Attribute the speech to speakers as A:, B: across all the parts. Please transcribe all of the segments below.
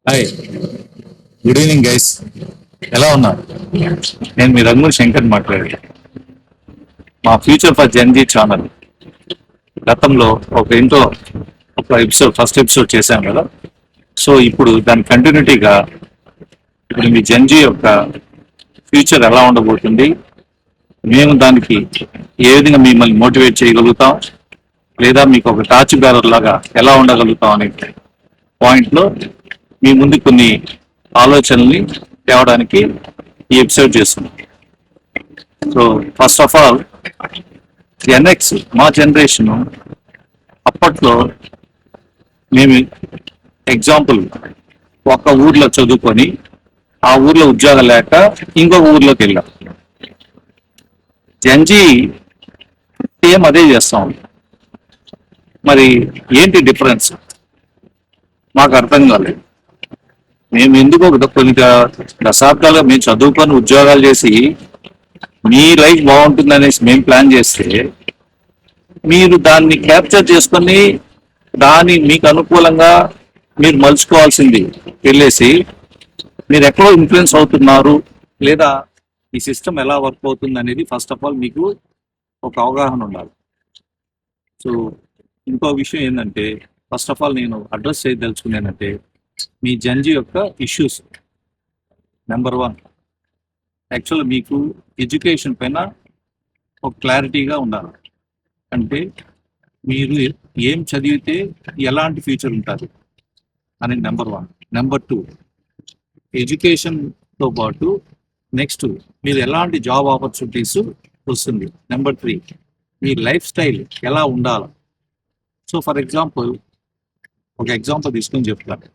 A: Hi, good evening guys. ఎలా ఉన్నారు? నేను మీ రంగు శంకర్ మాట్లాడాను. మా ఫ్యూచర్ ఫర్ జెన్జీ ఛానల్ గతంలో ఒక ఎపిసోడ్ ఫస్ట్ ఎపిసోడ్ చేశాం కదా. సో ఇప్పుడు దాని కంటిన్యూటీగా ఇప్పుడు మీ జెన్జీ యొక్క ఫ్యూచర్ ఎలా ఉండబోతుంది, మేము దానికి ఏ విధంగా మిమ్మల్ని మోటివేట్ చేయగలుగుతాం, లేదా మీకు ఒక టార్చ్ బేరర్ లాగా ఎలా ఉండగలుగుతాం అనే పాయింట్లో మీ ముందు కొన్ని ఆలోచనల్ని తేవడానికి ఈ ఎపిసోడ్ చేస్తున్నాం. సో ఫస్ట్ ఆఫ్ ఆల్, ఎన్ఎక్స్ మా జనరేషన్ అప్పట్లో మేము ఎగ్జాంపుల్ ఒక ఊర్లో చదువుకొని ఆ ఊర్లో ఉద్యోగం లేక ఇంకొక ఊర్లోకి వెళ్ళాం. జెన్జీ సేమ్ అదే చేస్తాం. మరి ఏంటి డిఫరెన్స్ మాకు అర్థం కాలేదు. మేము ఎందుకు కొన్ని దశాబ్దాలుగా మేము చదువుకొని ఉద్యోగాలు చేసి మీ లైఫ్ బాగుంటుంది అనేసి మేము ప్లాన్ చేస్తే, మీరు దాన్ని క్యాప్చర్ చేసుకొని దాన్ని మీకు అనుకూలంగా మీరు మలుచుకోవాల్సింది వెళ్ళేసి మీరు ఎక్కడో ఇన్ఫ్లుయెన్స్ అవుతున్నారు, లేదా ఈ సిస్టమ్ ఎలా వర్క్ అవుతుంది అనేది ఫస్ట్ ఆఫ్ ఆల్ మీకు ఒక అవగాహన ఉండాలి. సో ఇంకో విషయం ఏంటంటే, ఫస్ట్ ఆఫ్ ఆల్ నేను అడ్రస్ చేయదలుచుకునేదంటే మీ జెన్జీ యొక్క ఇష్యూస్. నెంబర్ 1, యాక్చువల్ మీకు ఎడ్యుకేషన్ పైన ఒక క్లారిటీగా ఉండాలి. అంటే మీరు ఏం చదివితే ఎలాంటి ఫ్యూచర్ ఉంటుంది అని నెంబర్ 1. నెంబర్ 2, ఎడ్యుకేషన్తో పాటు నెక్స్ట్ మీరు ఎలాంటి జాబ్ ఆపర్చునిటీస్ వస్తుంది. నెంబర్ 3, మీ లైఫ్ స్టైల్ ఎలా ఉండాలి. సో ఫర్ ఎగ్జాంపుల్ ఒక ఎగ్జాంపుల్ తీసుకొని చెప్తాను.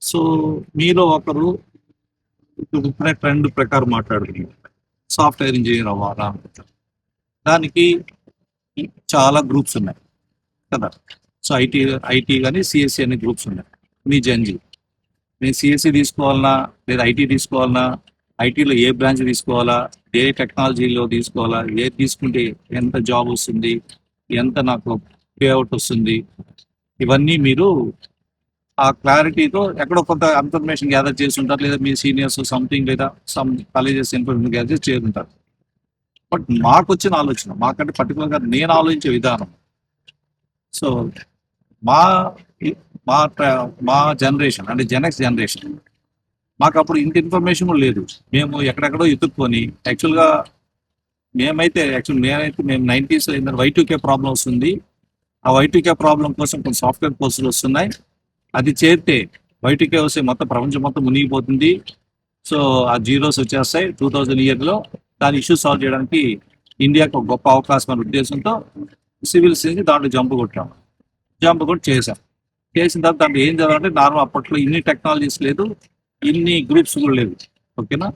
A: సో మీలో ఒకరు ట్రెండ్ ప్రకారం మాట్లాడుతున్నారు, సాఫ్ట్వేర్ ఇంజనీర్ అవ్వాలా అనుకుంటారు. దానికి చాలా గ్రూప్స్ ఉన్నాయి కదా. సో ఐటీ కానీ సిఎస్సి అనే గ్రూప్స్ ఉన్నాయి. మీ జెన్జీ నేను సిఎస్సి తీసుకోవాలన్నా లేదా ఐటీ తీసుకోవాలన్నా, ఐటీలో ఏ బ్రాంచ్ తీసుకోవాలా, ఏ టెక్నాలజీలో తీసుకోవాలా, ఏది తీసుకుంటే ఎంత జాబ్ వస్తుంది, ఎంత నాకు పేఅవుట్ వస్తుంది, ఇవన్నీ మీరు ఆ క్లారిటీతో ఎక్కడో కొంత ఇన్ఫర్మేషన్ గ్యాదర్ చేసి ఉంటారు, లేదా మీ సీనియర్స్ సంథింగ్ లేదా సమ్ కాలేజెస్ ఇన్ఫర్మేషన్ గ్యాదర్ చేసి ఉంటారు. బట్ మాకు వచ్చిన ఆలోచన, మాకంటే పర్టికులర్గా నేను ఆలోచించే విధానం, సో మా మా మా జనరేషన్ అంటే జెన్ఎక్స్ జనరేషన్, మాకు అప్పుడు ఇంత ఇన్ఫర్మేషన్ కూడా లేదు. మేము ఎక్కడెక్కడో ఎత్తుక్కొని యాక్చువల్గా నేనైతే మేము 90s Y2K ప్రాబ్లం వస్తుంది. ఆ Y2K ప్రాబ్లం కోసం కొన్ని సాఫ్ట్వేర్ కోర్సులు వస్తున్నాయి. అది చేరితే Y2K వస్తే మొత్తం ప్రపంచం మొత్తం మునిగిపోతుంది. సో ఆ జీరోస్ వచ్చేస్తాయి 2000 ఇయర్లో. దాని ఇష్యూస్ సాల్వ్ చేయడానికి ఇండియాకి ఒక గొప్ప అవకాశం అనే ఉద్దేశంతో సివిల్స్ నుంచి దాంట్లో జంప్ కూడా చేసాం. చేసిన తర్వాత దాంట్లో ఏం చదవాలంటే నార్మల్ అప్పట్లో ఇన్ని టెక్నాలజీస్ లేదు, ఇన్ని గ్రూప్స్ కూడా లేవు. ఓకేనా.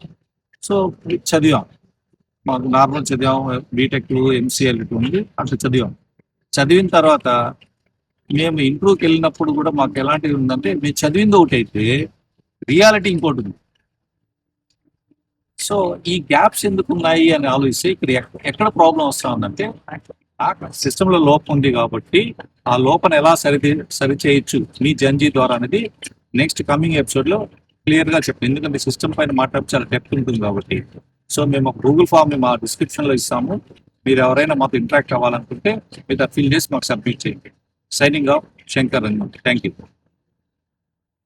A: సో చదివాం, మాకు నార్మల్ చదివాం, బీటెక్ MCL ఉంది, అట్లా చదివిన తర్వాత మేము ఇంటర్వ్యూకి వెళ్ళినప్పుడు కూడా మాకు ఎలాంటిది ఉందంటే, మేము చదివింది ఒకటి అయితే రియాలిటీ ఇంకోటి ఉంది. సో ఈ గ్యాప్స్ ఎందుకు ఉన్నాయి అని ఆలోచిస్తే ఇక్కడ ఎక్కడ ప్రాబ్లం వస్తా ఉందంటే, సిస్టంలో లోపం ఉంది కాబట్టి ఆ లోపం ఎలా సరి చేయొచ్చు మీ జెన్జీ ద్వారా అనేది నెక్స్ట్ కమింగ్ ఎపిసోడ్లో క్లియర్గా చెప్పండి. ఎందుకంటే సిస్టమ్ పైన మాట్లాడి చాలా డెప్త్ ఉంటుంది కాబట్టి. సో మేము ఒక గూగుల్ ఫామ్ని మా డిస్క్రిప్షన్లో ఇస్తాము. మీరు ఎవరైనా మాతో ఇంటరాక్ట్ అవ్వాలనుకుంటే మీరు ఫిల్ చేసి మాకు సబ్మిట్ చేయండి. Signing off, Shankar. Thank you.